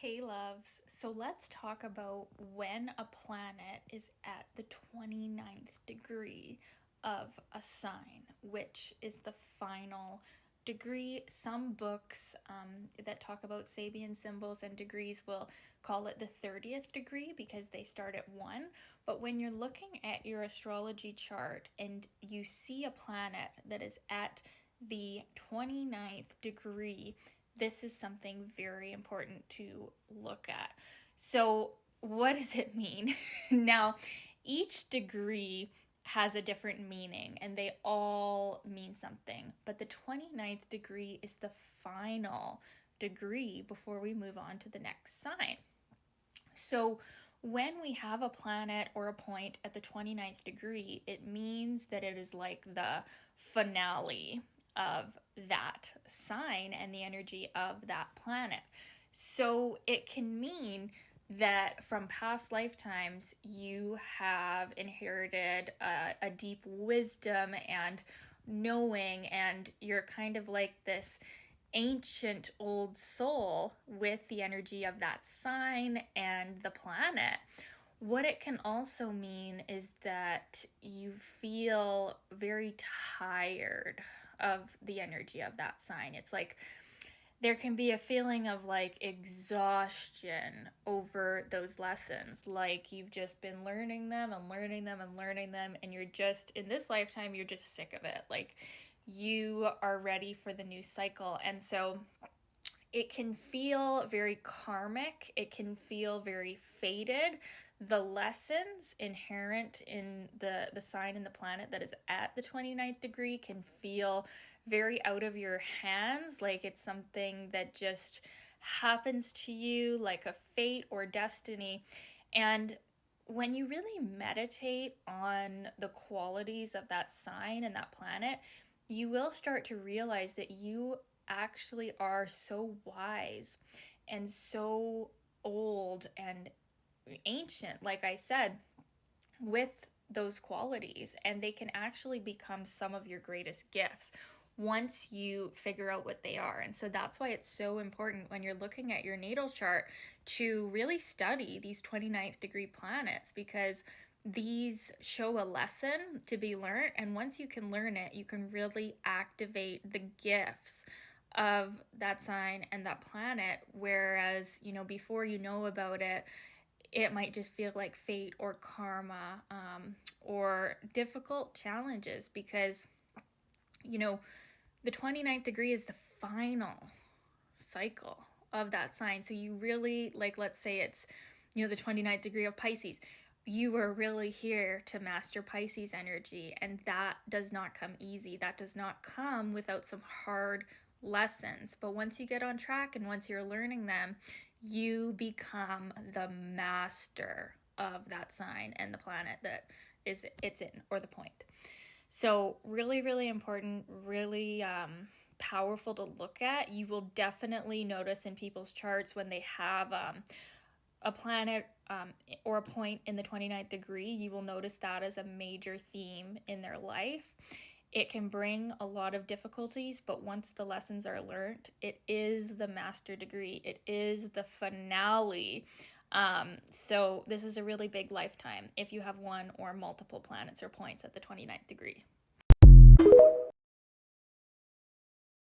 Hey loves, so let's talk about when a planet is at the 29th degree of a sign, which is the final degree. Some books that talk about Sabian symbols and degrees will call it the 30th degree because they start at 1. But when you're looking at your astrology chart and you see a planet that is at the 29th degree, this is something very important to look at. So, what does it mean? Now, each degree has a different meaning and they all mean something, but the 29th degree is the final degree before we move on to the next sign. So, when we have a planet or a point at the 29th degree, it means that it is like the finale of that sign and the energy of that planet. So, it can mean that from past lifetimes you have inherited a deep wisdom and knowing, and you're kind of like this ancient old soul with the energy of that sign and the planet. What it can also mean is that you feel very tired of the energy of that sign. It's like there can be a feeling of like exhaustion over those lessons. Like you've just been learning them and learning them and learning them, and you're just, in this lifetime, you're just sick of it. Like you are ready for the new cycle. And so it can feel very karmic. It can feel very fated. The lessons inherent in the sign and the planet that is at the 29th degree can feel very out of your hands, like it's something that just happens to you, like a fate or destiny. And when you really meditate on the qualities of that sign and that planet, you will start to realize that you actually are so wise and so old and ancient, like I said, with those qualities, and they can actually become some of your greatest gifts once you figure out what they are. And so that's why it's so important when you're looking at your natal chart to really study these 29th degree planets, because these show a lesson to be learned, and once you can learn it, you can really activate the gifts of that sign and that planet. Whereas, before you know about it, it might just feel like fate or karma, or difficult challenges, because the 29th degree is the final cycle of that sign. So you really, like, let's say it's the 29th degree of Pisces, you are really here to master Pisces energy, and that does not come easy. That does not come without some hard lessons. But once you get on track and once you're learning them, you become the master of that sign and the planet that it's in, or the point. So really, really important, really powerful to look at. You will definitely notice in people's charts when they have a planet or a point in the 29th degree, you will notice that as a major theme in their life. It can bring a lot of difficulties, but once the lessons are learned, it is the master degree. It is the finale. So this is a really big lifetime if you have one or multiple planets or points at the 29th degree.